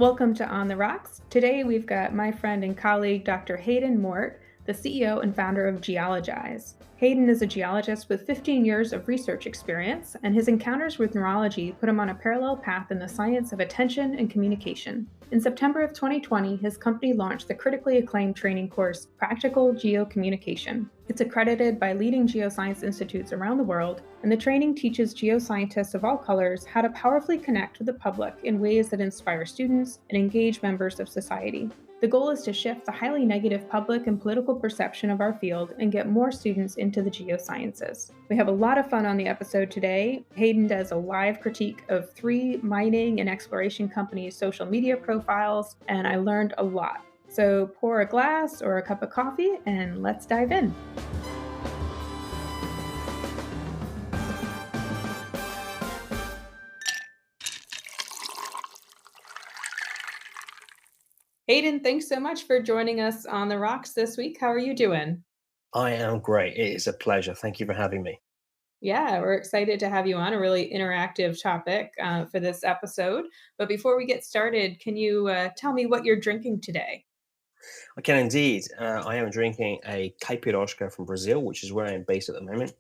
Welcome to On the Rocks. Today we've got my friend and colleague Dr. Hayden Mort, the CEO and founder of Geologize. Hayden is a geologist with 15 years of research experience, and his encounters with neurology put him on a parallel path in the science of attention and communication. In September of 2020, his company launched the critically acclaimed training course, Practical Geocommunication. It's accredited by leading geoscience institutes around the world, and the training teaches geoscientists of all colors how to powerfully connect with the public in ways that inspire students and engage members of society. The goal is to shift the highly negative public and political perception of our field and get more students into the geosciences. We have a lot of fun on the episode today. Hayden does a live critique of 3 mining and exploration companies' social media profiles, and I learned a lot. So pour a glass or a cup of coffee and let's dive in. Hayden, thanks so much for joining us on the Rocks this week. How are you doing? I am great. It is a pleasure. Thank you for having me. Yeah, we're excited to have you on a really interactive topic for this episode. But before we get started, can you tell me what you're drinking today? I can indeed. I am drinking a Caipirosca from Brazil, which is where I am based at the moment.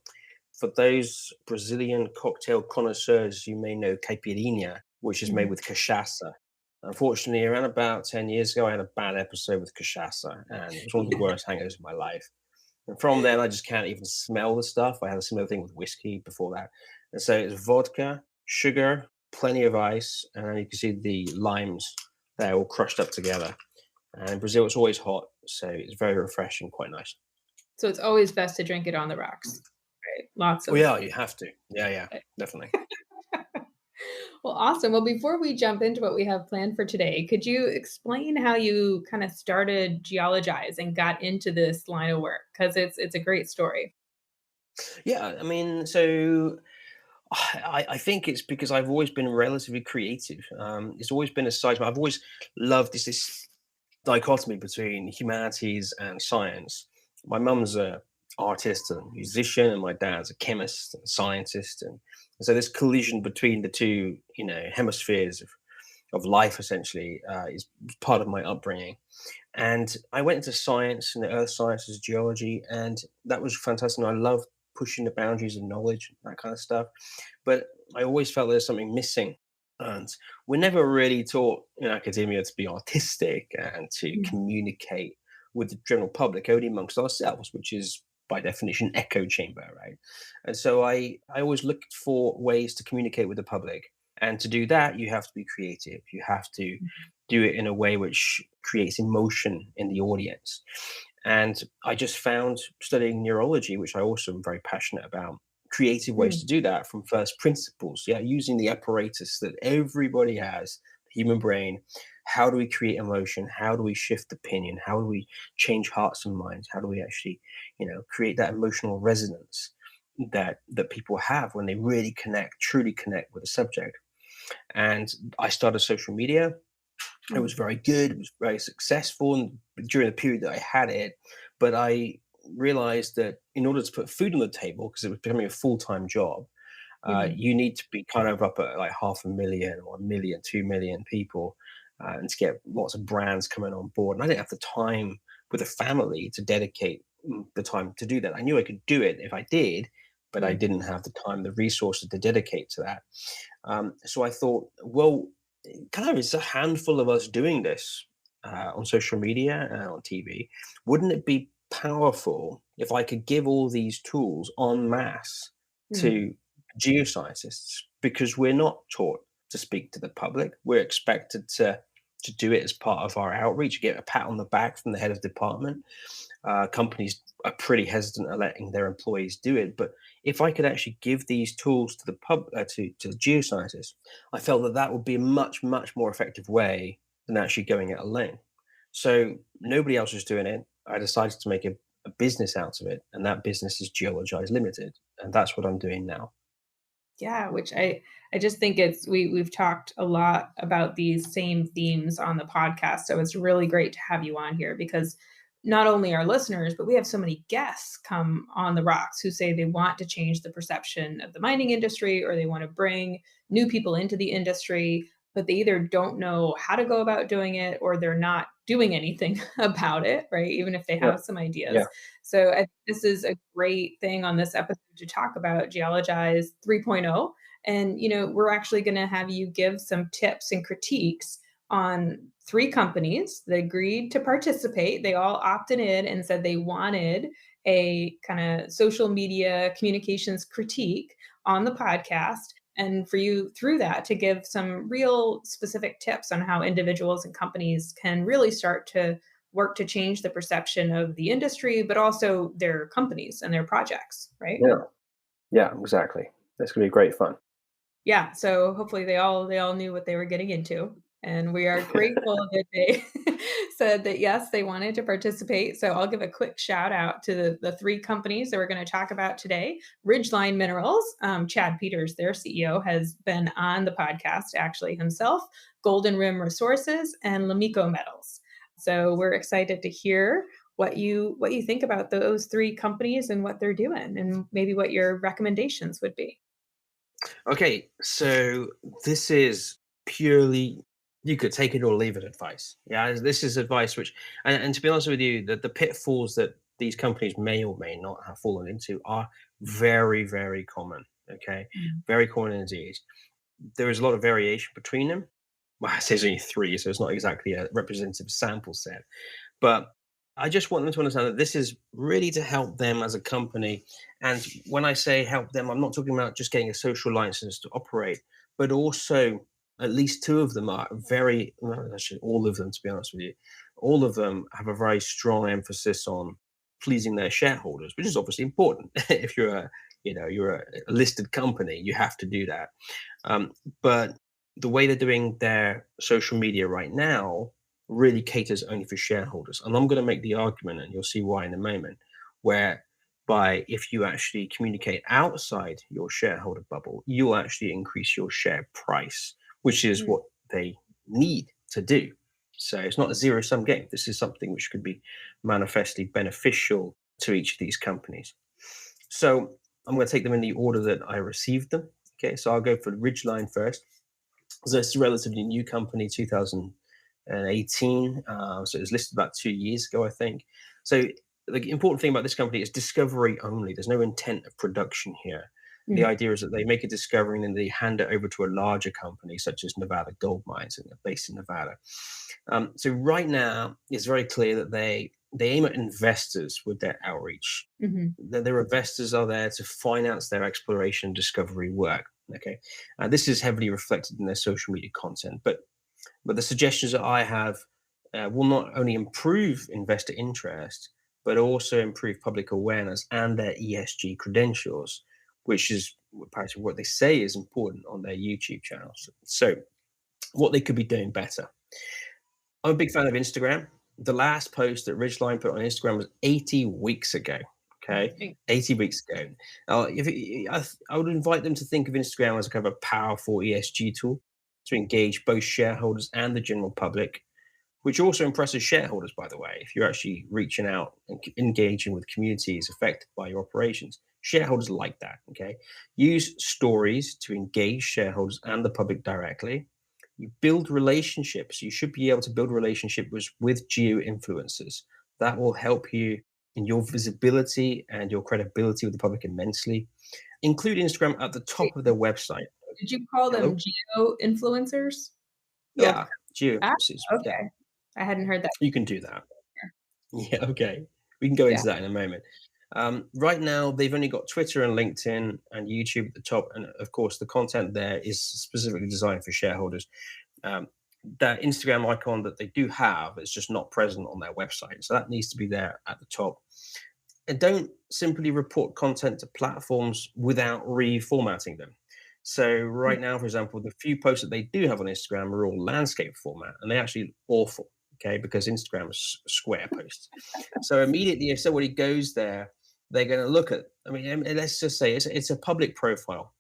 For those Brazilian cocktail connoisseurs, you may know caipirinha, which is made Mhm. with cachaça. Unfortunately, around about 10 years ago, I had a bad episode with cachaça, and it was one of the worst hangovers of my life. And from then, I just can't even smell the stuff. I had a similar thing with whiskey before that. And so it's vodka, sugar, plenty of ice, and then you can see the limes there all crushed up together. And in Brazil, it's always hot, so it's very refreshing, quite nice. So it's always best to drink it on the rocks, right? Lots Oh of. yeah, you have to. Yeah, yeah, definitely. Well, awesome. Well, before we jump into what we have planned for today, could you explain how you kind of started Geologize and got into this line of work? Because it's a great story. Yeah, I mean, so I think it's because I've always been relatively creative. It's always been a side. I've always loved this dichotomy between humanities and science. My mum's a artist and musician, and my dad's a chemist and scientist, and so this collision between the two, hemispheres of life essentially is part of my upbringing. And I went into science and the earth sciences, geology, and that was fantastic. And I love pushing the boundaries of knowledge, that kind of stuff. But I always felt there's something missing. And we're never really taught in academia to be artistic and to Mm. communicate with the general public, only amongst ourselves, which is by definition echo chamber, right? And so I always looked for ways to communicate with the public. And to do that, you have to be creative. You have to do it in a way which creates emotion in the audience. And I just found studying neurology, which I also am very passionate about, creative ways Mm. to do that from first principles. Yeah, using the apparatus that everybody has, the human brain. How do we create emotion? How do we shift opinion? How do we change hearts and minds? How do we actually, create that emotional resonance that people have when they really connect, truly connect with a subject? And I started social media. It was Mm. very good. It was very successful and during the period that I had it. But I realized that in order to put food on the table, because it was becoming a full-time job, Mhm. you need to be kind of up at like 500,000 or 1,000,000, 2,000,000 people, and to get lots of brands coming on board. And I didn't have the time with a family to dedicate the time to do that. I knew I could do it if I did, but I Mm. didn't have the time, the resources to dedicate to that. So I thought, well, kind of it's a handful of us doing this on social media and on TV. Wouldn't it be powerful if I could give all these tools en masse Mm. to geoscientists? Because we're not taught to speak to the public. We're expected to do it as part of our outreach, get a pat on the back from the head of department. Companies are pretty hesitant at letting their employees do it. But if I could actually give these tools to the to the geoscientists, I felt that that would be a much more effective way than actually going it alone. So nobody else was doing it. I decided to make a business out of it, and that business is Geologize Limited, and that's what I'm doing now. Yeah, which I just think we've talked a lot about these same themes on the podcast. So it's really great to have you on here because not only our listeners, but we have so many guests come on the rocks who say they want to change the perception of the mining industry or they want to bring new people into the industry. but they either don't know how to go about doing it or they're not doing anything about it, right? Even if they Yeah. have some Yeah. ideas. So this is a great thing on this episode to talk about Geologize 3.0. And, we're actually going to have you give some tips and critiques on three companies that agreed to participate. They all opted in and said they wanted a kind of social media communications critique on the podcast, and for you through that to give some real specific tips on how individuals and companies can really start to work to change the perception of the industry, but also their companies and their projects, right? Yeah. Yeah, exactly. That's gonna be great fun. Yeah, so hopefully they all knew what they were getting into, and we are grateful that they said that, yes, they wanted to participate. So I'll give a quick shout out to the three companies that we're gonna talk about today. Ridgeline Minerals, Chad Peters, their CEO, has been on the podcast actually himself, Golden Rim Resources, and Lamico Metals. So we're excited to hear what you think about those three companies and what they're doing, and maybe what your recommendations would be. Okay, so this is purely, you could take it or leave it advice. Yeah, this is advice which, and to be honest with you, the pitfalls that these companies may or may not have fallen into are very, very common. Okay, Mm. very common indeed. There is a lot of variation between them. Well, it says only three, so it's not exactly a representative sample set. But I just want them to understand that this is really to help them as a company. And when I say help them, I'm not talking about just getting a social license to operate, but also at least two of them are very, well, actually all of them, to be honest with you, all of them have a very strong emphasis on pleasing their shareholders, which is obviously important. If you're you're a listed company, you have to do that. But the way they're doing their social media right now really caters only for shareholders. And I'm going to make the argument, and you'll see why in a moment, whereby if you actually communicate outside your shareholder bubble, you'll actually increase your share price, which is Mm. what they need to do. So it's not a zero sum game. This is something which could be manifestly beneficial to each of these companies. So I'm going to take them in the order that I received them. Okay, so I'll go for Ridgeline first. So it's a relatively new company, 2018. So it was listed about 2 years ago, I think. So the important thing about this company is discovery only. There's no intent of production here. The Mm. idea is that they make a discovery and then they hand it over to a larger company, such as Nevada Gold Mines, and they're based in Nevada. So right now, it's very clear that they aim at investors with their outreach. Mhm. Their investors are there to finance their exploration and discovery work. Okay, this is heavily reflected in their social media content, but the suggestions that I have will not only improve investor interest, but also improve public awareness and their ESG credentials, which is apparently what they say is important on their YouTube channels. So, what they could be doing better. I'm a big fan of Instagram. The last post that Ridgeline put on Instagram was 80 weeks ago. Okay, Right. 80 weeks ago. I would invite them to think of Instagram as a kind of a powerful ESG tool to engage both shareholders and the general public, which also impresses shareholders, by the way. If you're actually reaching out and engaging with communities affected by your operations, shareholders like that. Okay, use stories to engage shareholders and the public directly. You build relationships. You should be able to build relationships with geo influencers. That will help you in your visibility and your credibility with the public immensely. Include Instagram at the Wait, top of their website. did you call them Hello? geo influencers? Okay. Yeah, geo Ah, influencers. Yeah, okay. I hadn't heard that you can do that. before. Yeah, okay. We can go Yeah. into that in a moment. Right now, they've only got Twitter and LinkedIn and YouTube at the top. And of course, the content there is specifically designed for shareholders. Um, that Instagram icon that they do have is just not present on their website. So that needs to be there at the top. And don't simply report content to platforms without reformatting them. So Mm. right now, for example, the few posts that they do have on Instagram are all landscape format, and they're actually awful. Okay, because Instagram is square posts. So immediately, if somebody goes there, they're going to look at. I mean, let's just say it's a public profile.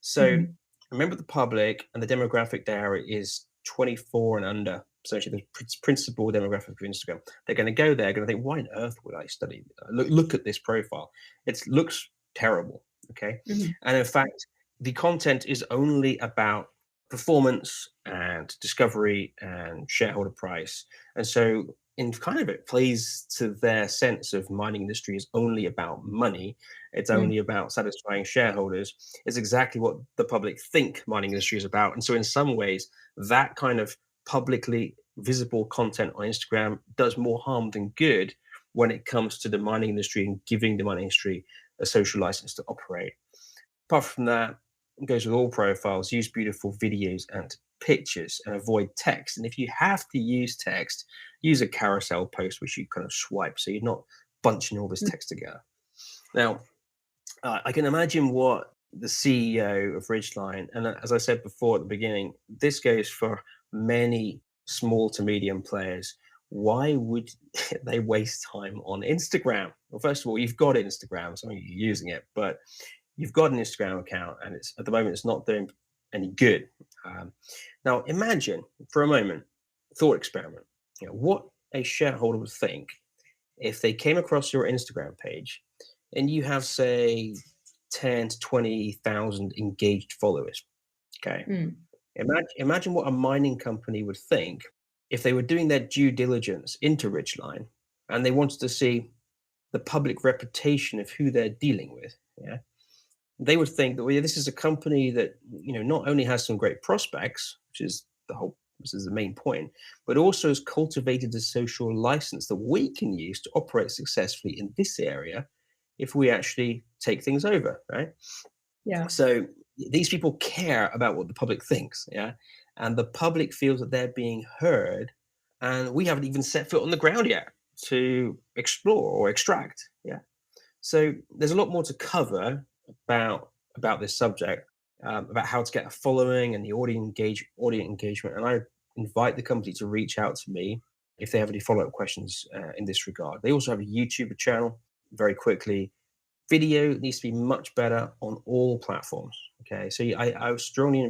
So Mhm. remember, the public and the demographic there is 24 and under. So actually, the principal demographic of Instagram. They're going to go there, going to think, why on earth would I study? Look at this profile. It looks terrible. Okay, Mhm. and in fact, the content is only about performance and discovery and shareholder price. And so in kind of it plays to their sense of mining industry is only about money. It's Mm. only about satisfying shareholders. It's exactly what the public think mining industry is about. And so in some ways, that kind of publicly visible content on Instagram does more harm than good when it comes to the mining industry and giving the mining industry a social license to operate. Apart from that, it goes with all profiles, use beautiful videos and pictures and avoid text. And if you have to use text, use a carousel post, which you kind of swipe so you're not bunching all this Mm. text together. Now, I can imagine what the CEO of Ridgeline, and as I said before at the beginning, this goes for many small to medium players. Why would they waste time on Instagram? Well, first of all, you've got Instagram, so you're using it, but you've got an Instagram account, and it's at the moment it's not doing any good. Now, imagine for a moment, thought experiment. What a shareholder would think if they came across your Instagram page and you have, say, 10 to 20,000 engaged followers. Okay. Mm. Imagine what a mining company would think if they were doing their due diligence into Ridgeline and they wanted to see the public reputation of who they're dealing with. Yeah. They would think that, well, yeah, this is a company that, not only has some great prospects, this is the main point, but also has cultivated a social license that we can use to operate successfully in this area if we actually take things over, right? Yeah. So these people care about what the public thinks, yeah, and the public feels that they're being heard, and we haven't even set foot on the ground yet to explore or extract, yeah. So there's a lot more to cover about this subject, about how to get a following and the audience engagement. And I invite the company to reach out to me if they have any follow up questions in this regard. They also have a YouTube channel. Very quickly, video needs to be much better on all platforms. Okay, so I strongly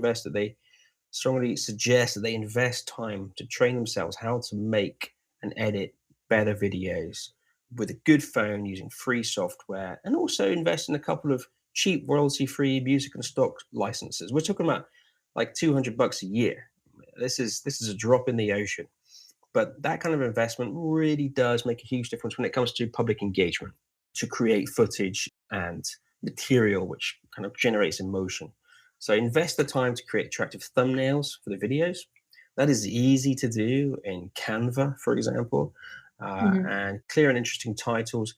suggest that they invest time to train themselves how to make and edit better videos with a good phone using free software, and also invest in a couple of cheap royalty-free music and stock licenses. We're talking about like $200 a year. This is a drop in the ocean, but that kind of investment really does make a huge difference when it comes to public engagement, to create footage and material which kind of generates emotion. So invest the time to create attractive thumbnails for the videos. That is easy to do in Canva, for example, Mhm. and clear and interesting titles.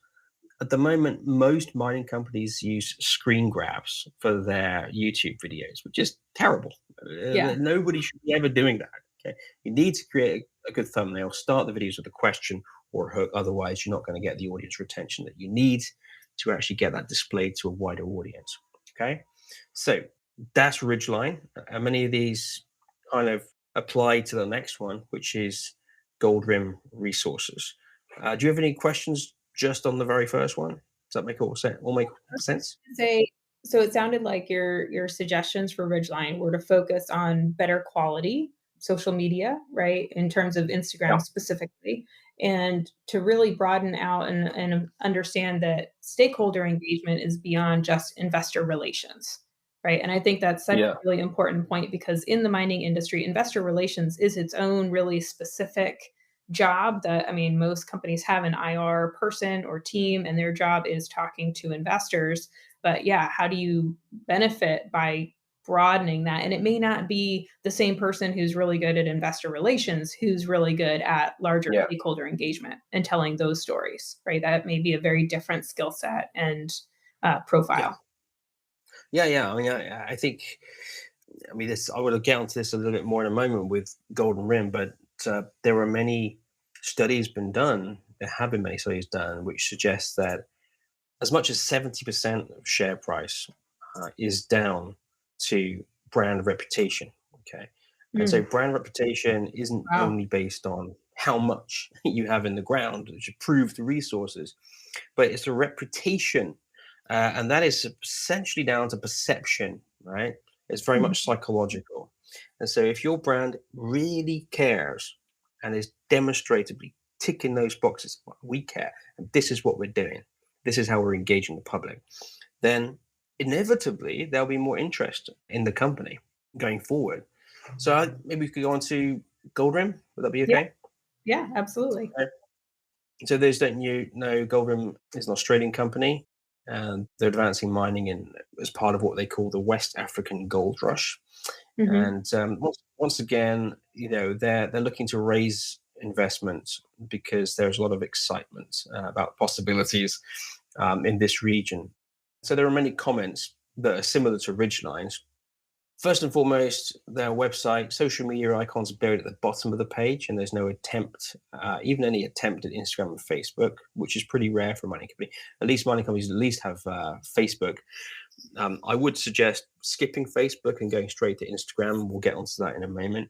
At the moment, most mining companies use screen grabs for their YouTube videos, which is terrible. Yeah. Nobody should be ever doing that. Okay, you need to create a good thumbnail. Start the videos with a question or a hook. Otherwise, you're not going to get the audience retention that you need to actually get that displayed to a wider audience. Okay, so that's Ridgeline. And many of these kind of apply to the next one, which is Gold Rim Resources. Do you have any questions just on the very first one? Does that make all sense? All make sense? Say, so it sounded like your suggestions for Ridgeline were to focus on better quality social media, right? In terms of Yeah. Instagram specifically, and to really broaden out and understand that stakeholder engagement is beyond just investor relations, right? And I think that's such Yeah. a really important point because in the mining industry, investor relations is its own really specific job that, I mean, most companies have an IR person or team, and their job is talking to investors. But yeah, how do you benefit by broadening that? And it may not be the same person who's really good at investor relations who's really good at larger Yeah. stakeholder engagement and telling those stories, right? That may be a very different skill set and Yeah. profile. Yeah. Yeah. I mean, I think, this, I would get onto this a little bit more in a moment with Golden Rim, but there are many studies been done. There have been many studies done which suggest that as much as 70% of share price is down to brand reputation. Okay. And so Mm, brand reputation isn't wow. only based on how much you have in the ground to prove the resources, but it's a reputation. And that is essentially down to perception, right? It's very much Mhm. psychological. And so if your brand really cares and is demonstrably ticking those boxes, we care, and this is what we're doing, this is how we're engaging the public, then inevitably there'll be more interest in the company going forward. Maybe we could go on to Goldrim. Would that be Yeah, okay? yeah, absolutely. Okay. So those don't you know, Goldrim is an Australian company, and they're advancing mining in as part of what they call the West African Gold Rush. Hmm. And once again, they're looking to raise investment because there's a lot of excitement about possibilities in this region. So there are many comments that are similar to Ridgelines. First and foremost, their website, social media icons are buried at the bottom of the page, and there's no attempt, even any attempt at Instagram and Facebook, which is pretty rare for a mining company. At least mining companies at least have Facebook. I would suggest skipping Facebook and going straight to Instagram. We'll get onto that in a moment.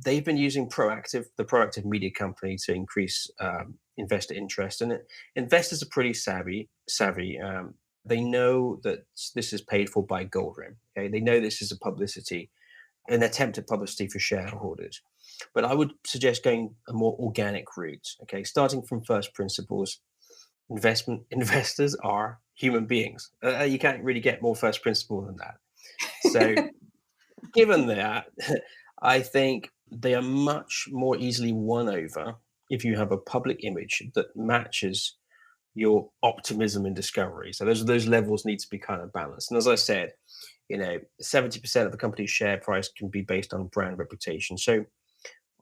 They've been using the Proactive Media company, to increase investor interest, and investors are pretty savvy. They know that this is paid for by Goldrim. Okay, they know this is an attempt at publicity for shareholders. But I would suggest going a more organic route. Okay, starting from first principles. Investors are human beings. You can't really get more first principle than that. So, given that, I think they are much more easily won over if you have a public image that matches your optimism in discovery. So those levels need to be kind of balanced. And as I said, 70% of the company's share price can be based on brand reputation. So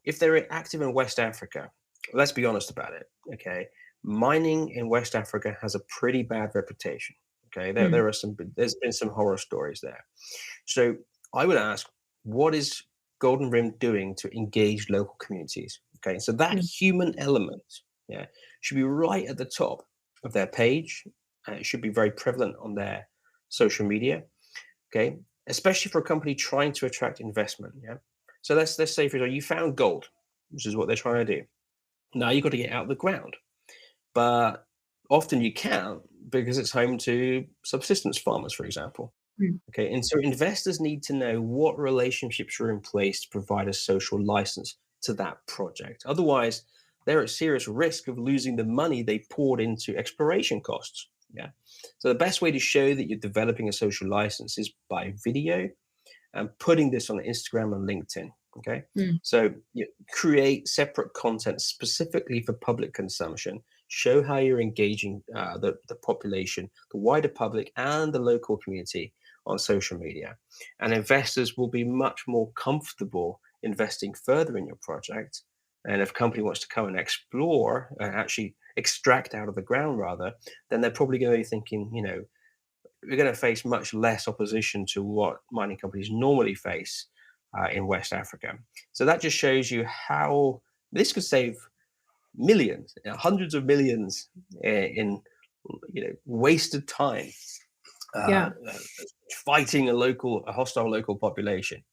if they're active in West Africa, let's be honest about it. Okay, mining in West Africa has a pretty bad reputation. Okay, Mm. there's been some horror stories there. So I would ask, what is Golden Rim doing to engage local communities? Okay, so that Mm. human element, yeah, should be right at the top of their page. It should be very prevalent on their social media. Okay, especially for a company trying to attract investment. Yeah, so let's say, for example, you found gold, which is what they're trying to do. Now you've got to get out of the ground, but often you can't because it's home to subsistence farmers, for example. Mm. Okay, and so investors need to know what relationships are in place to provide a social license to that project. Otherwise, they're at serious risk of losing the money they poured into exploration costs. Yeah. So the best way to show that you're developing a social license is by video and putting this on Instagram and LinkedIn. Okay. Mm. So you create separate content specifically for public consumption. Show how you're engaging the population, the wider public, and the local community on social media. And investors will be much more comfortable investing further in your project. And if a company wants to come and explore and actually extract out of the ground, rather, then they're probably going to be thinking, we're going to face much less opposition to what mining companies normally face in West Africa. So that just shows you how this could save millions, hundreds of millions in wasted time uh, Yeah. uh, fighting a hostile local population.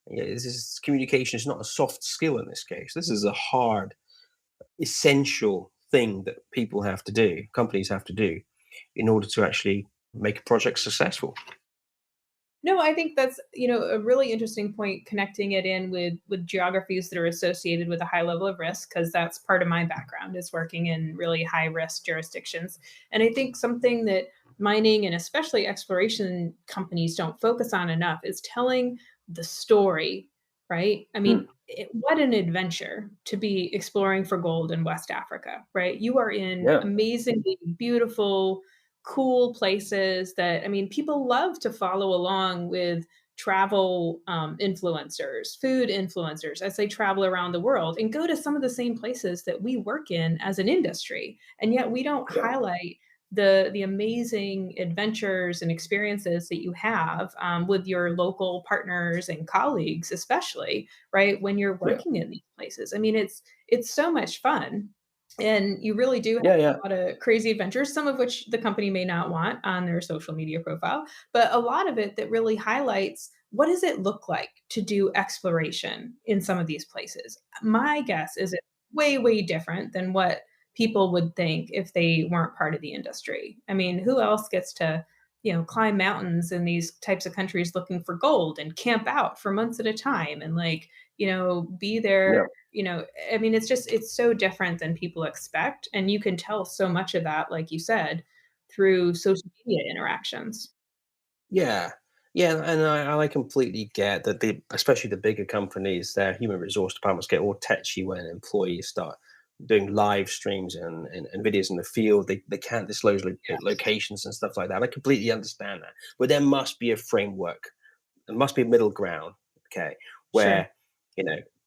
This is communication is not a soft skill in this case. This is a hard, essential thing that people have to do, companies have to do, in order to actually make a project successful. No, I think that's, a really interesting point, connecting it in with geographies that are associated with a high level of risk, because that's part of my background, is working in really high risk jurisdictions. And I think something that mining and especially exploration companies don't focus on enough is telling the story, right? I Mm, mean, what an adventure to be exploring for gold in West Africa, right? You are in yeah, amazingly beautiful, cool places that, I mean, people love to follow along with travel influencers, food influencers, as they travel around the world and go to some of the same places that we work in as an industry. And yet we don't yeah, highlight the amazing adventures and experiences that you have with your local partners and colleagues, especially right when you're yeah, working in these places. I mean, it's so much fun, and you really do yeah, yeah, a lot of crazy adventures, some of which the company may not want on their social media profile, but a lot of it that really highlights what does it look like to do exploration in some of these places. My guess is it's way, way different than what people would think if they weren't part of the industry. I mean, who else gets to, climb mountains in these types of countries looking for gold and camp out for months at a time and be there, yeah. I mean, it's so different than people expect, and you can tell so much of that, like you said, through social media interactions. Yeah. Yeah, and I completely get that especially the bigger companies, their human resource departments get all touchy when employees start doing live streams and videos in the field. They can't disclose locations and stuff like that. I completely understand that. But there must be a framework. There must be a middle ground, okay, Sure. where,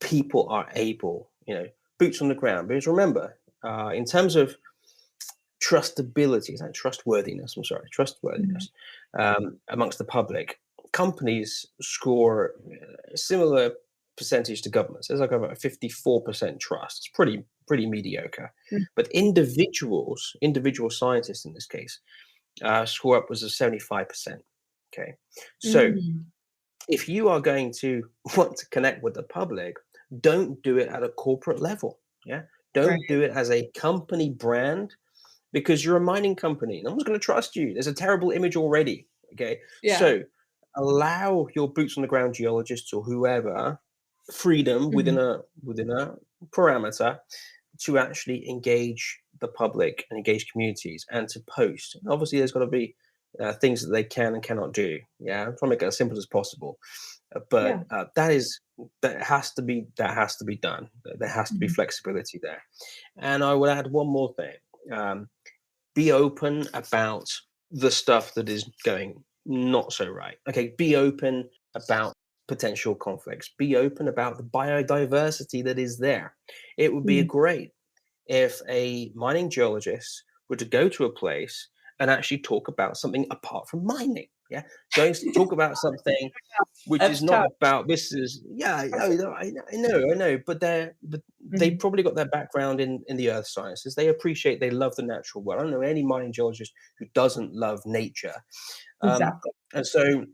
people are able, boots on the ground. Because remember, in terms of trustability, is that trustworthiness? I'm sorry, Mhm. trustworthiness amongst the public. Companies score a similar percentage to governments. There's like about a 54% trust. It's pretty mediocre. Mm. But individual scientists in this case, score upwards of 75%. Okay, so Mm. if you are going to want to connect with the public, don't do it at a corporate level. Yeah, Right. don't do it as a company brand because you're a mining company. No one's going to trust you. There's a terrible image already. Okay. Yeah. So allow your boots on the ground geologists or whoever freedom Mhm. within a parameter to actually engage the public and engage communities and to post. And obviously, there's got to be things that they can and cannot do. Yeah, I'm trying to make it as simple as possible. Yeah. But that has to be done. There has to be Mhm. flexibility there. And I would add one more thing. Um, be open about the stuff that is going not so right. Okay, be open about potential conflicts. Be open about the biodiversity that is there. It would be Mhm. great if a mining geologist were to go to a place and actually talk about something apart from mining. Yeah, talk about something which is That's not tough. about this is yeah I know but they Mhm. probably got their background in the earth sciences. They love the natural world. I don't know any mining geologist who doesn't love nature. um, Exactly. and so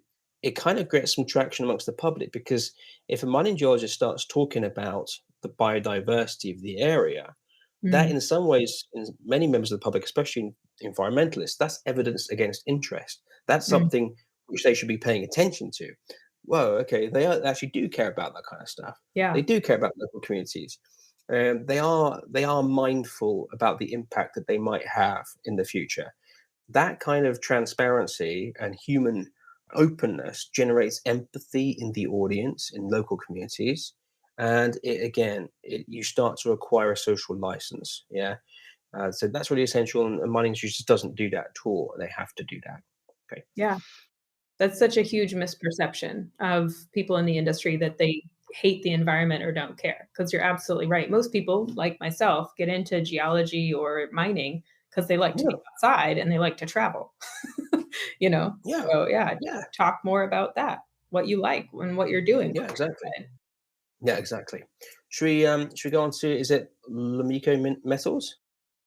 it kind of gets some traction amongst the public because if a mining geologist starts talking about the biodiversity of the area, that Mhm. in some ways in many members of the public, especially environmentalists, that's evidence against interest. That's Mm. something which they should be paying attention to. Whoa, okay, actually do care about that kind of stuff. They Yeah. do care about local communities. They are mindful about the impact that they might have in the future. That kind of transparency and human openness generates empathy in the audience in local communities, and you start to acquire a social license. Yeah, so that's really essential, and mining industry just doesn't do that at all. They have to do that. Okay. Yeah. That's such a huge misperception of people in the industry that they hate the environment or don't care. Because 'cause you're absolutely right. Most people, like myself, get into geology or mining because they like to be Yeah, outside and they like to travel, you know? yeah, So, yeah, yeah, talk more about that, what you like and what you're doing. yeah, exactly. Yeah, exactly. Should we go on to, is it Lamiko Metals?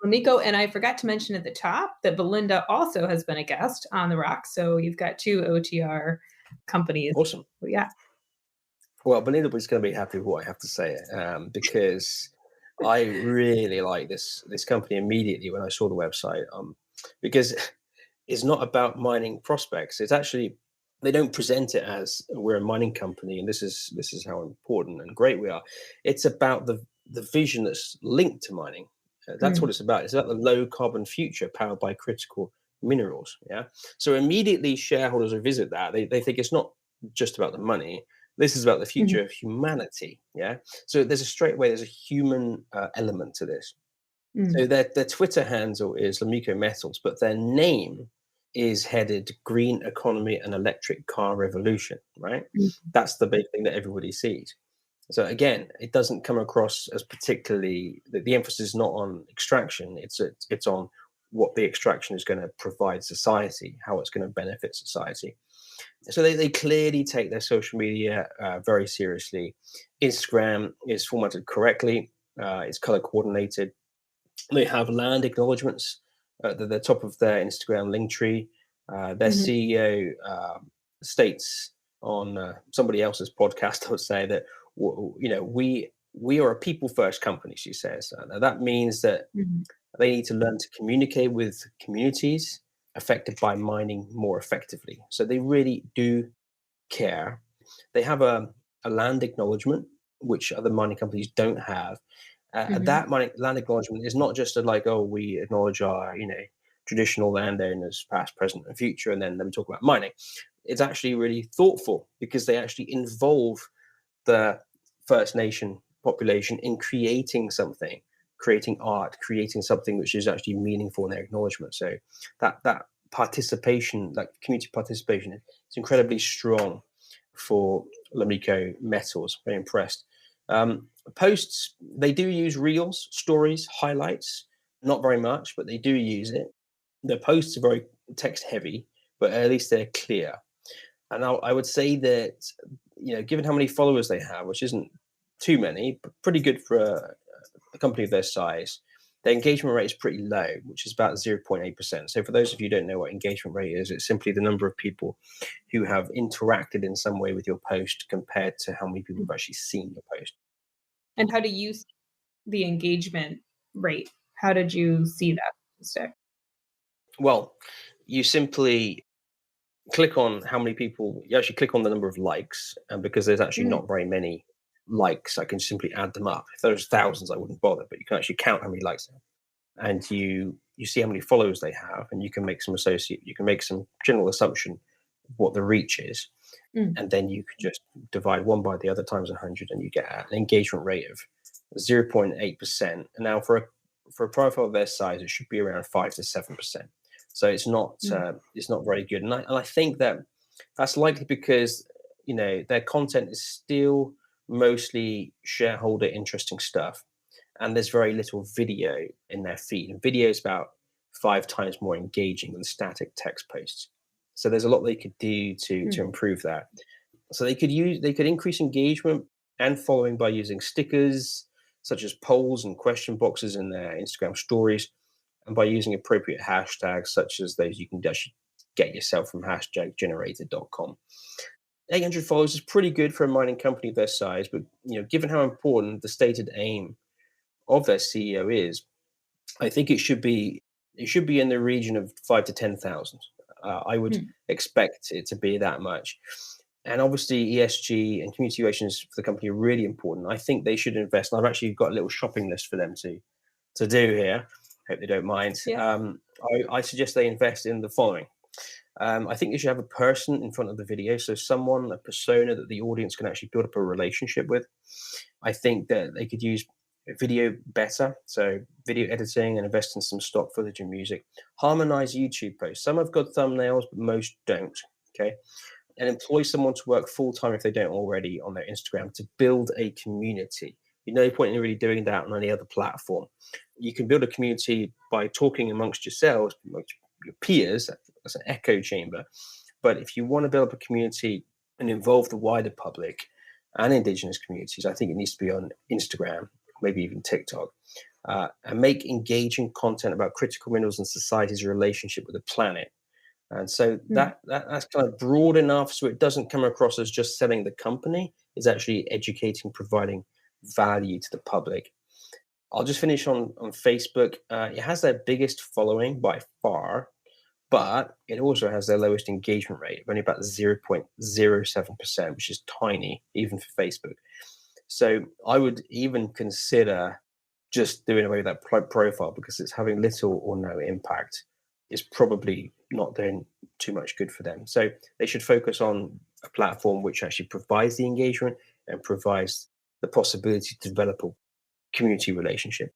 Miko, and I forgot to mention at the top that Belinda also has been a guest on The Rock, so you've got 2 OTR companies. Awesome. Yeah. Well, Belinda was going to be happy with what I have to say, because I really like this company immediately when I saw the website. Because it's not about mining prospects. It's actually, they don't present it as we're a mining company and this is how important and great we are. It's about the vision that's linked to mining. That's what Mm. it's about. It's about the low carbon future powered by critical minerals. Yeah. So immediately shareholders who visit that, they think it's not just about the money. This is about the Mhm. future of humanity. Yeah. So there's a human element to this. So Mm. their Twitter handle is Lamiko Metals, but their name is headed Green Economy and Electric Car Revolution, right? Mm. That's the big thing that everybody sees. So again, it doesn't come across as particularly the emphasis is not on extraction. It's on what the extraction is going to provide society, how it's going to benefit society. So they clearly take their social media very seriously. Instagram is formatted correctly. It's color coordinated. They have land acknowledgements at the top of their Instagram link tree. Their Mhm. CEO states on somebody else's podcast, I would say that we are a people first company. She says that means that Mhm. they need to learn to communicate with communities affected by mining more effectively. So they really do care. They have a land acknowledgement, which other mining companies don't have. Mhm. That land acknowledgement is not just a, like, oh, we acknowledge our traditional landowners, past, present, and future, and then we talk about mining. it's actually really thoughtful because they actually involve the First Nation population in creating something, creating art, creating something which is actually meaningful in their acknowledgement. So that participation, that community participation, is incredibly strong for Lamico Metals. Very impressed. Posts, they do use reels, stories, highlights, not very much, but they do use it. The posts are very text heavy, but at least they're clear. And I would say that, given how many followers they have, which isn't too many, but pretty good for a company of their size, their engagement rate is pretty low, which is about 0.8%. So for those of you who don't know what engagement rate is, it's simply the number of people who have interacted in some way with your post compared to how many people have actually seen your post. And how do you see the engagement rate? How did you see that statistic? Well, you simply click on how many people, you actually click on the number of likes, and because there's actually Mm, not very many likes, I can simply add them up. If there's thousands, I wouldn't bother, but you can actually count how many likes they have. And you see how many followers they have, and you can make some general assumption of what the reach is. mm, And then you can just divide one by the other times 100, and you get an engagement rate of 0.8%. And now for a profile of their size, it should be around 5 to 7%. So mm, it's not very good. And I think that that's likely because their content is still mostly shareholder interesting stuff, and there's very little video in their feed. And video is about 5 times more engaging than static text posts. So there's a lot they could do to mm. improve that. So they could increase engagement and following by using stickers such as polls and question boxes in their Instagram stories, and by using appropriate hashtags such as those you can actually get yourself from hashtaggenerator.com. 800 followers is pretty good for a mining company of their size, but given how important the stated aim of their CEO is, I think it should be in the region of 5 to 10,000. I would Mm. expect it to be that much. And obviously, ESG and community relations for the company are really important. I think they should invest. And I've actually got a little shopping list for them to do here. Hope they don't mind. Yeah. I suggest they invest in the following. I think you should have a person in front of the video, so someone, a persona that the audience can actually build up a relationship with. I think that they could use video better, so video editing, and invest in some stock footage and music. Harmonize YouTube posts. Some have good thumbnails, but most don't. Okay. And employ someone to work full time if they don't already on their Instagram to build a community. No point in really doing that on any other platform. You can build a community by talking amongst yourselves, amongst your peers. That's an echo chamber. But if you want to build up a community and involve the wider public and indigenous communities, I think it needs to be on Instagram, maybe even TikTok, and make engaging content about critical minerals and society's relationship with the planet. And so Mm. that's kind of broad enough so it doesn't come across as just selling the company. It's actually educating, providing value to the public. I'll just finish on Facebook. It has their biggest following by far, but it also has their lowest engagement rate of only about 0.07%, which is tiny, even for Facebook. So I would even consider just doing away with that profile because it's having little or no impact. Is probably not doing too much good for them. So they should focus on a platform which actually provides the engagement and provides the possibility to develop a community relationship.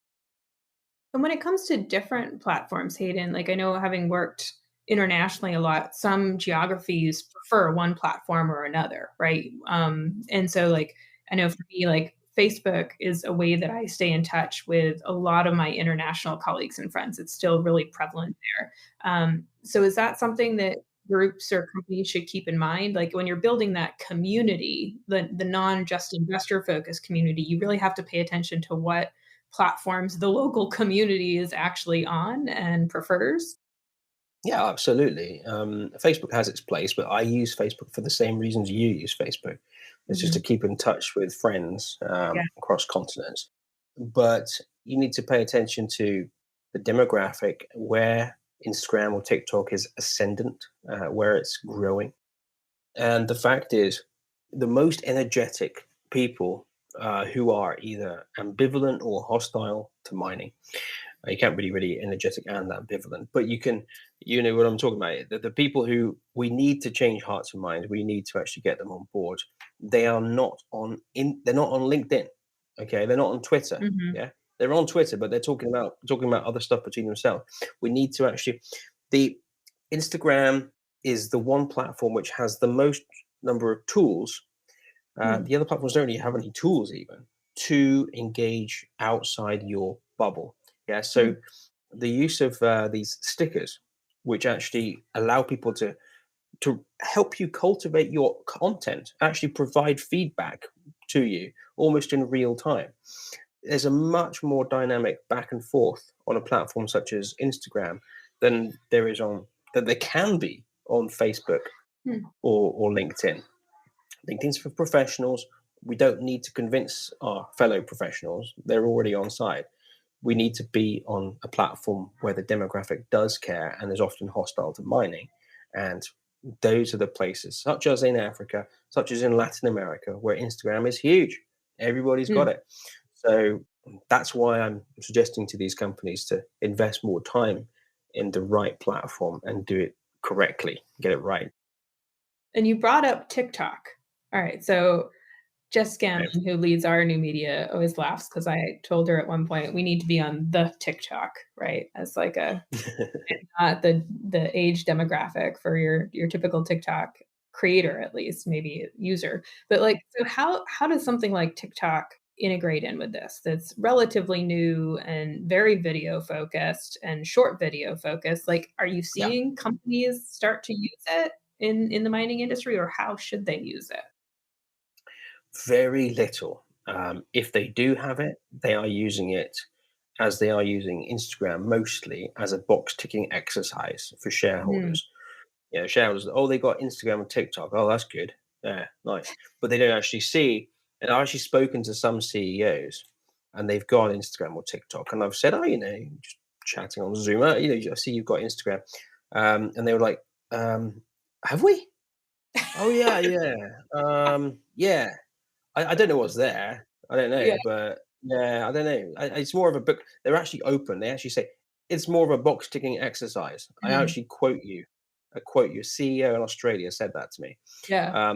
And when it comes to different platforms, Hayden, like I know having worked internationally a lot, some geographies prefer one platform or another, right? And so like I know for me, like Facebook is a way that I stay in touch with a lot of my international colleagues and friends. It's still really prevalent there. So is that something that groups or companies should keep in mind? Like when you're building that community, the non just investor focused community, you really have to pay attention to what platforms the local community is actually on and prefers. Yeah, absolutely. Facebook has its place, but I use Facebook for the same reasons you use Facebook. It's just to Mhm. keep in touch with friends Yeah. across continents. But you need to pay attention to the demographic where Instagram or TikTok is ascendant, where it's growing. And the fact is, the most energetic people who are either ambivalent or hostile to mining You can't really energetic and ambivalent, but you can, you know what I'm talking about. The people who we need to change hearts and minds, we need to actually get them on board. They are not they're not on LinkedIn. Okay, they're not on Twitter. Hmm. Yeah, they're on Twitter, but they're talking about other stuff between themselves. We need to actually the Instagram is the one platform which has the most number of tools. The other platforms don't really have any tools even to engage outside your bubble. Yeah, so the use of these stickers, which actually allow people to help you cultivate your content, actually provide feedback to you almost in real time. There's a much more dynamic back and forth on a platform such as Instagram than there can be on Facebook or LinkedIn. LinkedIn's for professionals. We don't need to convince our fellow professionals; they're already on side. We need to be on a platform where the demographic does care and is often hostile to mining. And those are the places, such as in Africa, such as in Latin America, where Instagram is huge. Everybody's got it. So that's why I'm suggesting to these companies to invest more time in the right platform and do it correctly, get it right. And you brought up TikTok. All right, so Jess Scanlon, Right. who leads our new media, always laughs because I told her at one point we need to be on the TikTok, right? As like a not the age demographic for your typical TikTok creator, at least maybe user. But like, so how does something like TikTok integrate in with this? That's relatively new and very video focused and short video focused. Like, are you Yeah. seeing companies start to use it in the mining industry, or how should they use it? Very little. If they do have it, they are using it as they are using Instagram mostly as a box ticking exercise for Mm, shareholders. You know, shareholders, oh, they got Instagram and TikTok. Oh, that's good. Yeah, nice. But they don't actually see. And I've actually spoken to some CEOs and they've got Instagram or TikTok. And I've said, oh, just chatting on Zoom, I see you've got Instagram. And they were like, have we? Oh, yeah, yeah. Yeah. I don't know what's there. I don't yeah. know, but yeah, I don't know. It's more of a book. They're actually open. They actually say it's more of a box ticking exercise. I Mm, actually quote you. I quote you. A CEO in Australia said that to me. yeah.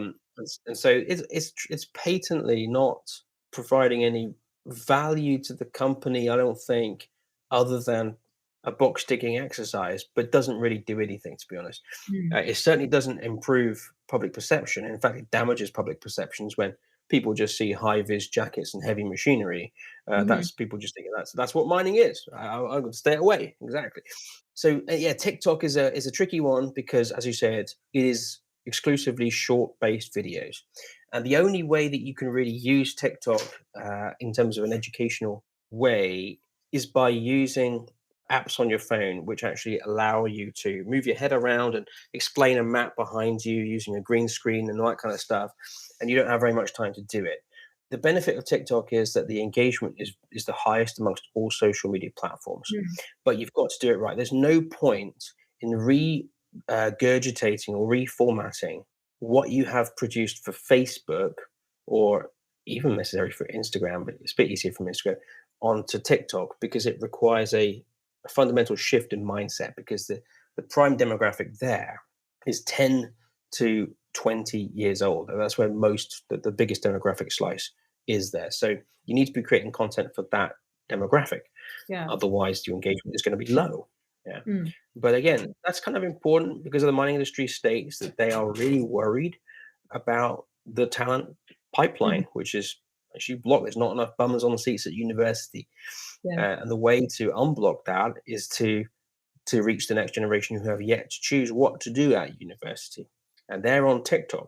And so it's patently not providing any value to the company. I don't think, other than a box ticking exercise, but doesn't really do anything. To be honest, Mm, it certainly doesn't improve public perception. In fact, it damages public perceptions when people just see high vis jackets and heavy machinery. mhm. That's people just thinking that's what mining is. I'm going to stay away. Exactly. So yeah, TikTok is a tricky one because, as you said, it is exclusively short based videos, and the only way that you can really use TikTok in terms of an educational way is by using apps on your phone which actually allow you to move your head around and explain a map behind you using a green screen and all that kind of stuff, and you don't have very much time to do it. The benefit of TikTok is that the engagement is the highest amongst all social media platforms, Mm, but you've got to do it right. There's no point in regurgitating or reformatting what you have produced for Facebook or even necessary for Instagram, but it's a bit easier from Instagram onto TikTok because it requires a fundamental shift in mindset because the prime demographic there is 10 to 20 years old. And that's where the biggest demographic slice is there. So you need to be creating content for that demographic. yeah. Otherwise, your engagement is going to be low. Yeah. Mm, But again, that's kind of important because of the mining industry states that they are really worried about the talent mhm, pipeline, which is actually blocked. There's not enough bummers on the seats at university. yeah. And the way to unblock that is to reach the next generation who have yet to choose what to do at university. And they're on TikTok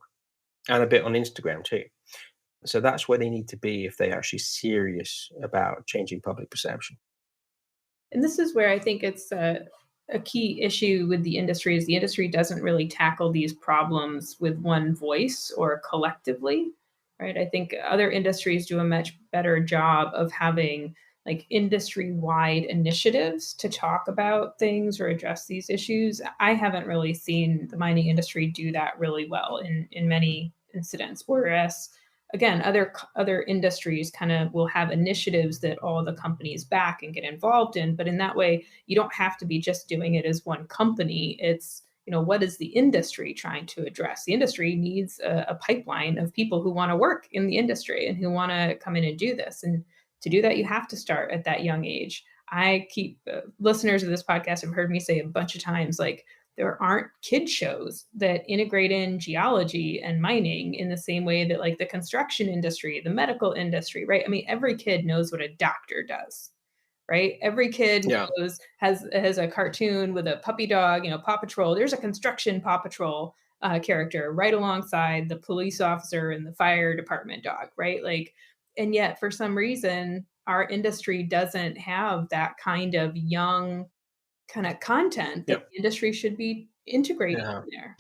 and a bit on Instagram too. So that's where they need to be if they're actually serious about changing public perception. And this is where I think it's a key issue with the industry is the industry doesn't really tackle these problems with one voice or collectively, right? I think other industries do a much better job of having like industry-wide initiatives to talk about things or address these issues. I haven't really seen the mining industry do that really well in many incidents, whereas again, other industries kind of will have initiatives that all the companies back and get involved in, but in that way, you don't have to be just doing it as one company. It's, what is the industry trying to address? The industry needs a pipeline of people who want to work in the industry and who want to come in and do this. And to do that, you have to start at that young age. I keep listeners of this podcast have heard me say a bunch of times, like, there aren't kid shows that integrate in geology and mining in the same way that, like, the construction industry, the medical industry, right? I mean, every kid knows what a doctor does, right? Every kid Yeah. knows, has a cartoon with a puppy dog, Paw Patrol. There's a construction Paw Patrol character right alongside the police officer and the fire department dog, right? Like, and yet for some reason, our industry doesn't have that kind of young kind of content that Yep. the industry should be integrating Yeah. in there.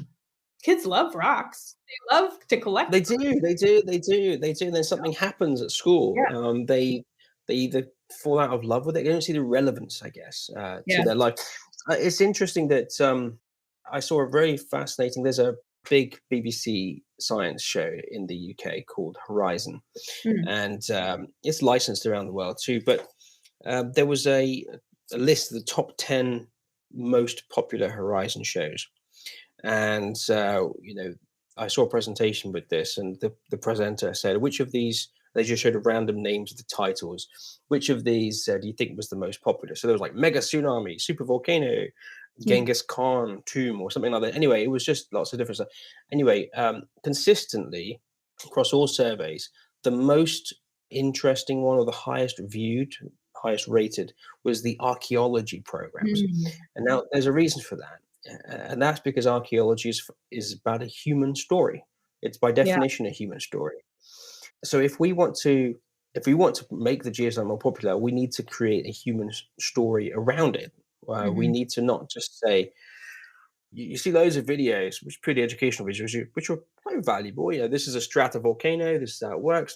Kids love rocks. They love to collect. They do, they do, they do, they do. Then something happens at school. Yeah, They either fall out of love with it. They don't see the relevance, I guess, to yeah. their life. It's interesting that I saw a very fascinating. There's a big BBC science show in the UK called Horizon, Mm, and it's licensed around the world too. But there was a list of the top 10 most popular Horizon shows, and I saw a presentation with this, and the presenter said, which of these, they just showed a random names of the titles, which of these do you think was the most popular? So there was like Mega Tsunami, Super Volcano, mm, Genghis Khan Tomb, or something like that. Anyway, it was just lots of different stuff. Anyway, consistently across all surveys, the most interesting one, or the highest viewed, highest rated, was the archaeology programs. mm. And now there's a reason for that, and that's because archaeology is about a human story. It's by Yeah. definition a human story. So if we want to make the geoscience more popular, we need to create a human story around it. We Mhm. need to not just say, you see loads of videos, which are pretty educational videos, which are quite valuable. This is a stratovolcano. This is how it works.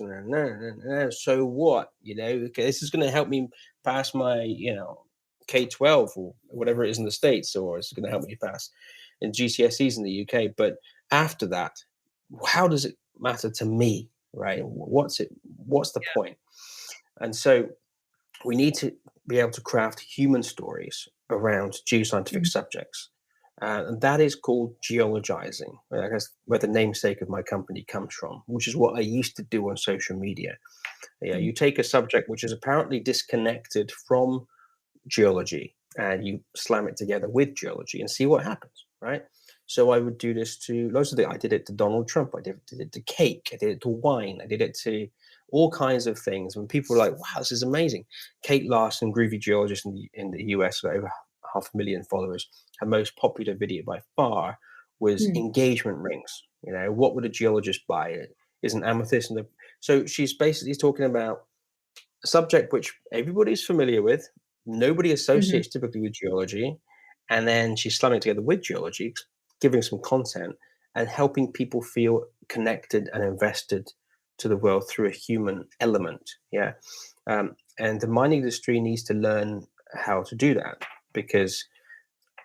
So what? Okay, this is going to help me pass my, K-12 or whatever it is in the States, or it's going to help me pass in GCSEs in the UK. But after that, how does it matter to me, right? What's the point? And so we need to be able to craft human stories around geoscientific Mhm. subjects. And that is called geologizing. I guess where the namesake of my company comes from, which is what I used to do on social media. Yeah, Mm. you take a subject which is apparently disconnected from geology and you slam it together with geology and see what happens, right? So I would do this to loads of the. I did it to Donald Trump. I did it to cake. I did it to wine. I did it to all kinds of things. When people were like, "Wow, this is amazing!" Kate Larson, groovy geologist in the US, got over 500,000 followers. Her most popular video by far was Mm. engagement rings. What would a geologist buy? It is an amethyst, and so she's basically talking about a subject which everybody's familiar with, nobody Mhm. associates typically with geology, and then she's slamming it together with geology, giving some content and helping people feel connected and invested to the world through a human element. Yeah. And the mining industry needs to learn how to do that, because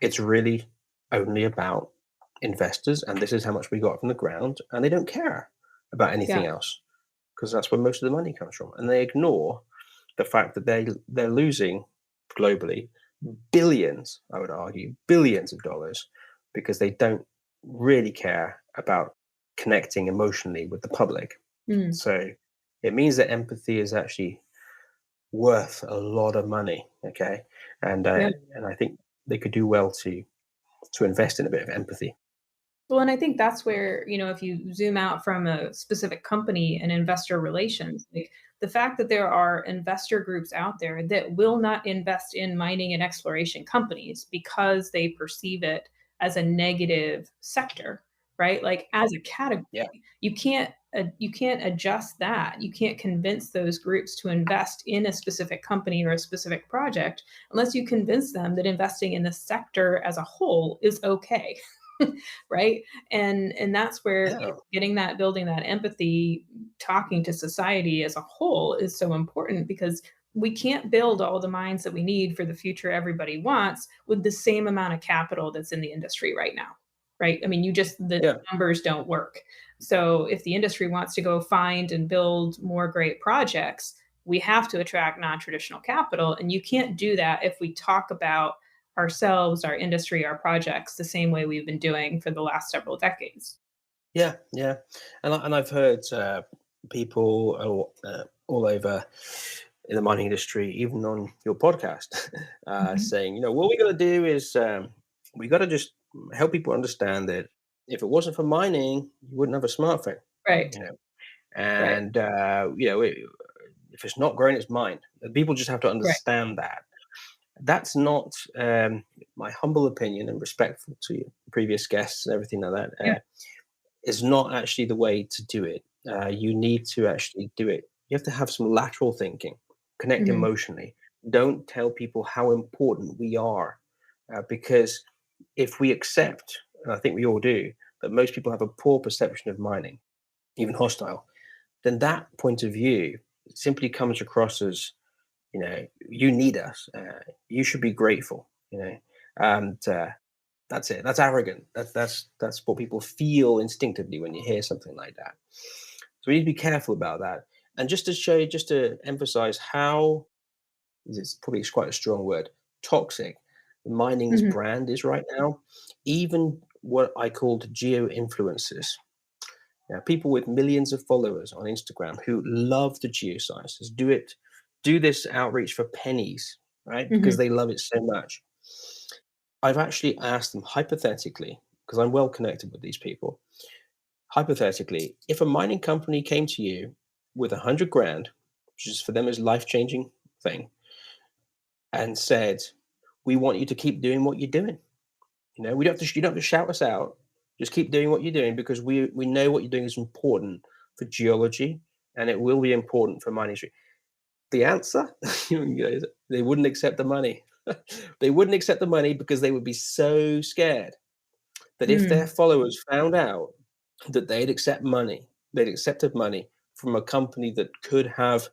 it's really only about investors, and this is how much we got from the ground, and they don't care about Yeah. anything else, because that's where most of the money comes from, and they ignore the fact that they're losing globally billions, I would argue, billions of dollars, because they don't really care about connecting emotionally with the public. Mm. So it means that empathy is actually worth a lot of money. Okay, and Yeah. and I think they could do well to invest in a bit of empathy. Well, and I think that's where, if you zoom out from a specific company and investor relations, like, the fact that there are investor groups out there that will not invest in mining and exploration companies because they perceive it as a negative sector, right? Like, as a category, Yeah, you can't adjust that. You can't convince those groups to invest in a specific company or a specific project unless you convince them that investing in the sector as a whole is okay. Right? And that's where, yeah, getting that, building that empathy, talking to society as a whole is so important, because we can't build all the minds that we need for the future everybody wants with the same amount of capital that's in the industry right now. Right? I mean, the yeah. numbers don't work. So if the industry wants to go find and build more great projects, we have to attract non-traditional capital. And you can't do that if we talk about ourselves, our industry, our projects the same way we've been doing for the last several decades. Yeah, yeah, and I've heard people all over in the mining industry, even on your podcast, Mhm. saying, what we got to do is we got to just help people understand that if it wasn't for mining, you wouldn't have a smartphone. Right, You know, right, and if it's not grown, it's mined. And people just have to right. understand that. That's not my humble opinion and respectful to your previous guests and everything like that. Yeah. Is not actually the way to do it. You need to actually do it. You have to have some lateral thinking, connect Mhm. emotionally. Don't tell people how important we are, because if we accept, and I think we all do, that most people have a poor perception of mining, even hostile, then that point of view simply comes across as, you need us. You should be grateful. And that's it. That's arrogant. That's what people feel instinctively when you hear something like that. So we need to be careful about that. And just to emphasize how, it's probably quite a strong word, toxic mining's Mhm. brand is right now. Even what I called geo influencers. Now, people with millions of followers on Instagram who love the geosciences do this outreach for pennies, right? Because Mhm. they love it so much. I've actually asked them hypothetically, because I'm well connected with these people. Hypothetically, if a mining company came to you with 100 grand, which is for them is life changing thing, and said, "We want you to keep doing what you're doing. We don't have to. You don't have to shout us out. Just keep doing what you're doing because we know what you're doing is important for geology, and it will be important for mining industry." The answer, they wouldn't accept the money. They wouldn't accept the money because they would be so scared that if their Mm. followers found out that they'd accepted money from a company that could have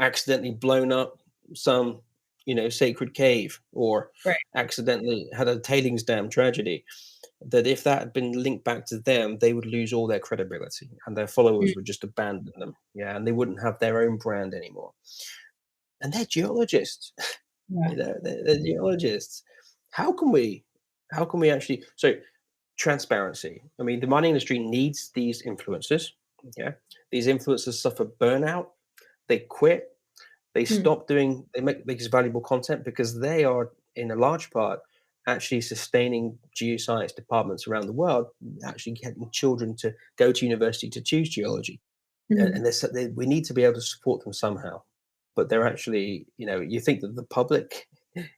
accidentally blown up some, sacred cave or Right. accidentally had a tailings dam tragedy, that if that had been linked back to them, they would lose all their credibility and their Mm. followers would just abandon them. Yeah, and they wouldn't have their own brand anymore. And they're geologists. Yeah. They're geologists. How can we? How can we actually? So transparency. I mean, the mining industry needs these influencers. Yeah, these influencers suffer burnout. They quit. They Mm. stop doing. They make these valuable content because they are, in a large part, actually sustaining geoscience departments around the world. Actually, getting children to go to university to choose geology, Mhm. and we need to be able to support them somehow. But they're actually, you think that the public,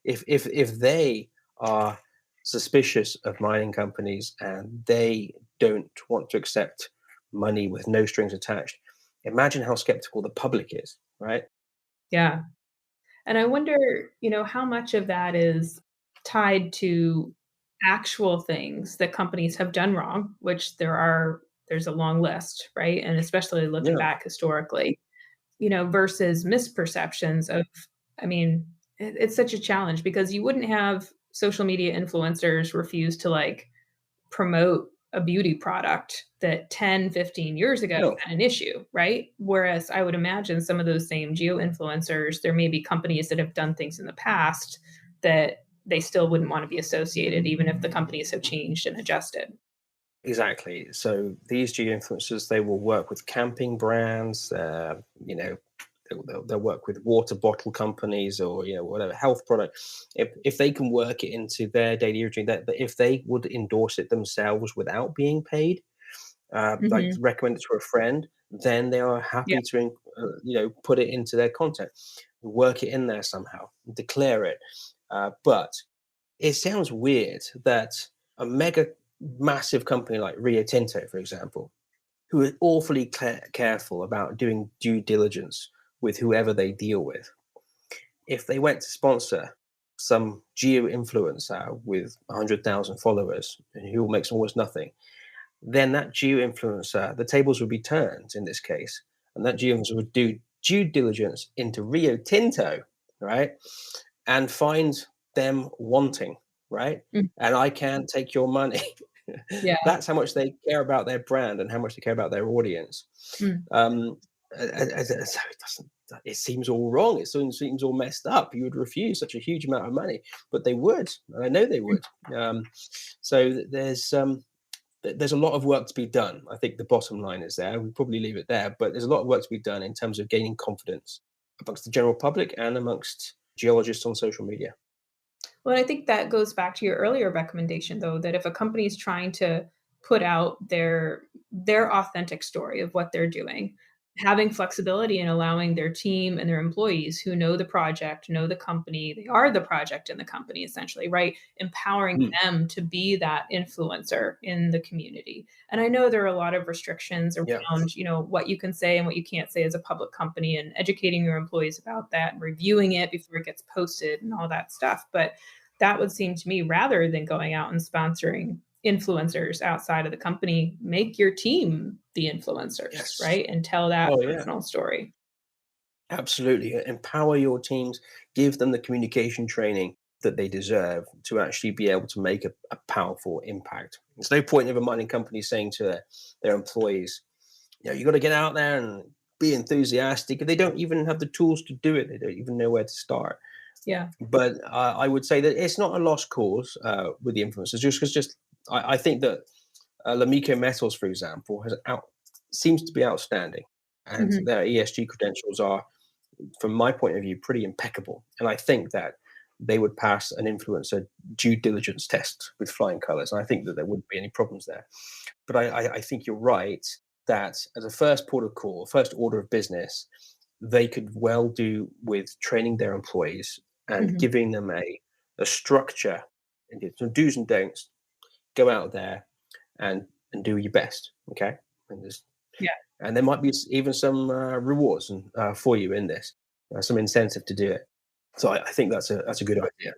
if they are suspicious of mining companies and they don't want to accept money with no strings attached, imagine how skeptical the public is, right? Yeah. And I wonder, how much of that is tied to actual things that companies have done wrong, which there's a long list, right? And especially looking Yeah. back historically, versus misperceptions of, I mean, it's such a challenge because you wouldn't have social media influencers refuse to like promote a beauty product that 10, 15 years ago No. had an issue, right? Whereas I would imagine some of those same geo influencers, there may be companies that have done things in the past that they still wouldn't want to be associated, even if the companies have changed and adjusted. Exactly. So these geo influencers, they will work with camping brands. They'll work with water bottle companies or whatever health product. If they can work it into their daily routine, that if they would endorse it themselves without being paid, like Mhm. recommend it to a friend, then they are Yeah. happy to put it into their content, work it in there somehow, declare it. But it sounds weird that a mega massive company like Rio Tinto, for example, who are awfully careful about doing due diligence with whoever they deal with, if they went to sponsor some geo influencer with 100,000 followers who makes almost nothing, then that geo influencer, the tables would be turned in this case, and that geo influencer would do due diligence into Rio Tinto, right, and find them wanting, right, Mm. and I can't take your money. Yeah. That's how much they care about their brand and how much they care about their audience. Mm. Um, so it doesn't. It seems all wrong. It seems all messed up. You would refuse such a huge amount of money, but they would. And I know they would. Um, there's a lot of work to be done. I think the bottom line is there. We probably leave it there, but there's a lot of work to be done in terms of gaining confidence amongst the general public and amongst geologists on social media. Well, I think that goes back to your earlier recommendation, though, that if a company is trying to put out their authentic story of what they're doing, having flexibility and allowing their team and their employees who know the project, know the company, they are the project in the company essentially, right? Empowering Mm, them to be that influencer in the community. And I know there are a lot of restrictions yeah. around, what you can say and what you can't say as a public company and educating your employees about that and reviewing it before it gets posted and all that stuff. But that would seem to me rather than going out and sponsoring influencers outside of the company, make your team the influencers, Yes. right? And tell that Oh yeah. personal story. Absolutely. Empower your teams, give them the communication training that they deserve to actually be able to make a powerful impact. There's no point in a mining company saying to their employees, you got to get out there and be enthusiastic. They don't even have the tools to do it. They don't even know where to start. Yeah. But I would say that it's not a lost cause with the influencers, just because I think that Lamico Metals, for example, seems to be outstanding, and Mhm. their ESG credentials are, from my point of view, pretty impeccable. And I think that they would pass an influencer due diligence test with flying colors. And I think that there wouldn't be any problems there. But I think you're right that as a first port of call, first order of business, they could well do with training their employees and Mhm. giving them a structure and some do's and don'ts. Go out there and do your best. Okay. And there's Yeah. and there might be even some rewards for you in this, some incentive to do it. So I think that's a good idea.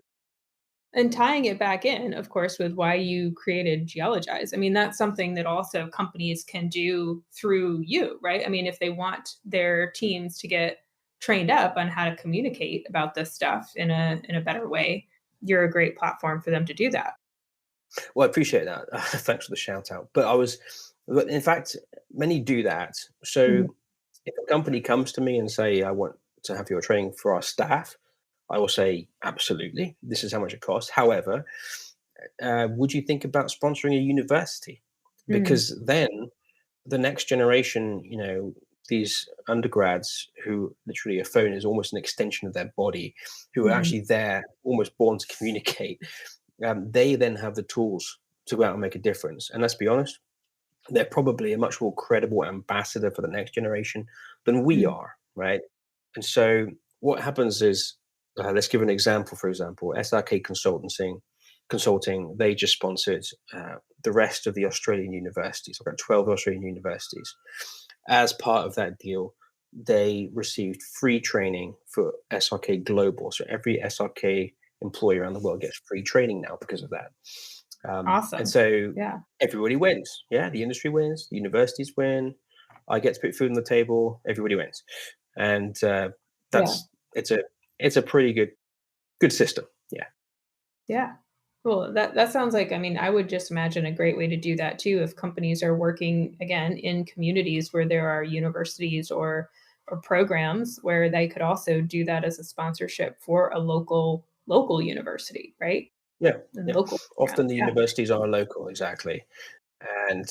And tying it back in, of course, with why you created Geologize. I mean, that's something that also companies can do through you, right? I mean, if they want their teams to get trained up on how to communicate about this stuff in a better way, you're a great platform for them to do that. Well, I appreciate that. Thanks for the shout out. But in fact, many do that. Mhm. So if a company comes to me and say, I want to have your training for our staff, I will say, absolutely. This is how much it costs. However, would you think about sponsoring a university? Mhm. Because then the next generation, these undergrads who literally a phone is almost an extension of their body, who are Mhm. actually there, almost born to communicate, they then have the tools to go out and make a difference. And let's be honest, they're probably a much more credible ambassador for the next generation than we Mhm. are, right? And so what happens is, let's give an example. For example, SRK Consulting, they just sponsored the rest of the Australian universities, about 12 Australian universities. As part of that deal, they received free training for SRK Global. So every SRK employee around the world gets free training now because of that. And Awesome. so Yeah. everybody wins. Yeah, the industry wins, the universities win. I get to put food on the table. Everybody wins, and Yeah. that's it's a pretty good system. Yeah, Yeah. Cool. That sounds like, I mean, I would just imagine a great way to do that too if companies are working again in communities where there are universities or programs where they could also do that as a sponsorship for a local university, right? yeah, And yeah. local programs. Often the Yeah. universities are local, exactly, and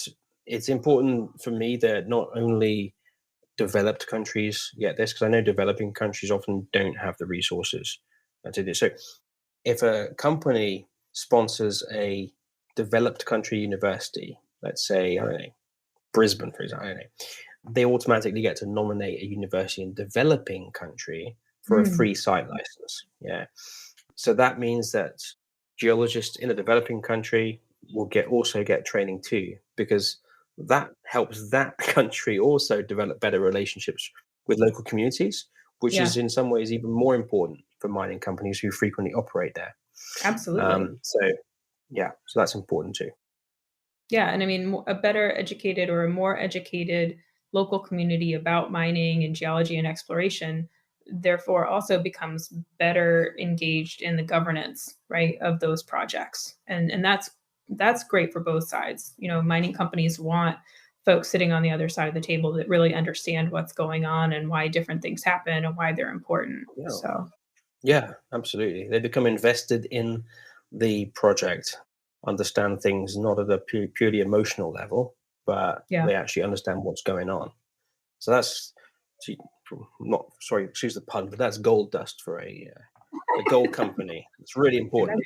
it's important for me that not only developed countries get this, because I know developing countries often don't have the resources to do so. If a company sponsors a developed country university, let's say, I don't know, Brisbane, for example, I don't know, they automatically get to nominate a university in developing country for a Mm. free site license. Yeah. So that means that geologists in a developing country will get training too, because that helps that country also develop better relationships with local communities, which Yeah, is in some ways even more important for mining companies who frequently operate there. absolutely. So yeah, so that's important too. Yeah, and I mean, a better educated or a more educated local community about mining and geology and exploration, therefore, also becomes better engaged in the governance, right, of those projects. And that's that's great for both sides. Mining companies want folks sitting on the other side of the table that really understand what's going on and why different things happen and why they're important. Yeah. So, Yeah, absolutely. They become invested in the project, understand things not at a purely emotional level, but yeah. they actually understand what's going on. So that's gee, not sorry, excuse the pun, but that's gold dust for a gold company. It's really important.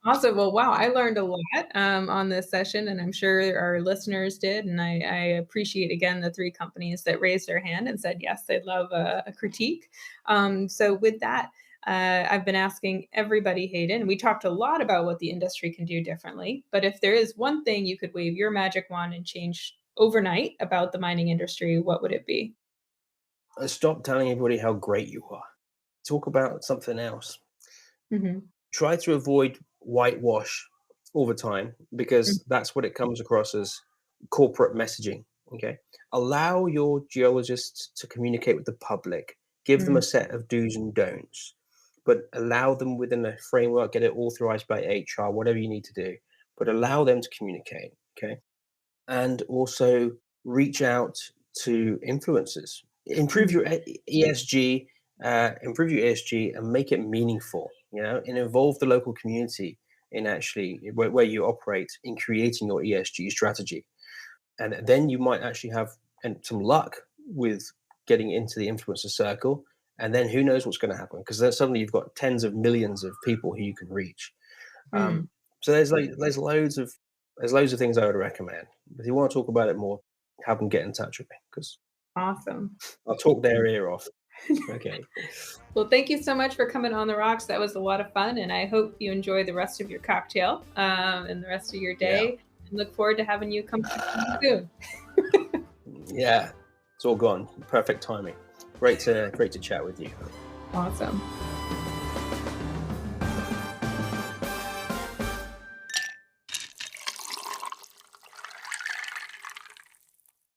Awesome. Well, wow, I learned a lot on this session, and I'm sure our listeners did. And I appreciate again the three companies that raised their hand and said yes, they'd love a critique. So with that, I've been asking everybody, Hayden. We talked a lot about what the industry can do differently, but if there is one thing you could wave your magic wand and change overnight about the mining industry, what would it be? Stop telling everybody how great you are. Talk about something else. Hmm. Try to avoid whitewash all the time because that's what it comes across as corporate messaging. Okay. Allow your geologists to communicate with the public, give them Mm-hmm. a set of do's and don'ts, but allow them within a framework, get it authorized by HR, whatever you need to do, but allow them to communicate. Okay. And also reach out to influencers, improve your ESG, and make it meaningful, and involve the local community in actually where you operate in creating your ESG strategy. And then you might actually have some luck with getting into the influencer circle. And then who knows what's going to happen, because then suddenly you've got tens of millions of people who you can reach. Mm. So there's loads of things I would recommend. If you want to talk about it more, have them get in touch with me because Awesome. I'll talk their ear off. Okay. Well, thank you so much for coming on the rocks. That was a lot of fun, and I hope you enjoy the rest of your cocktail and the rest of your Yeah. day. And look forward to having you come soon. Yeah. It's all gone. Perfect timing. Great to chat with you. Awesome.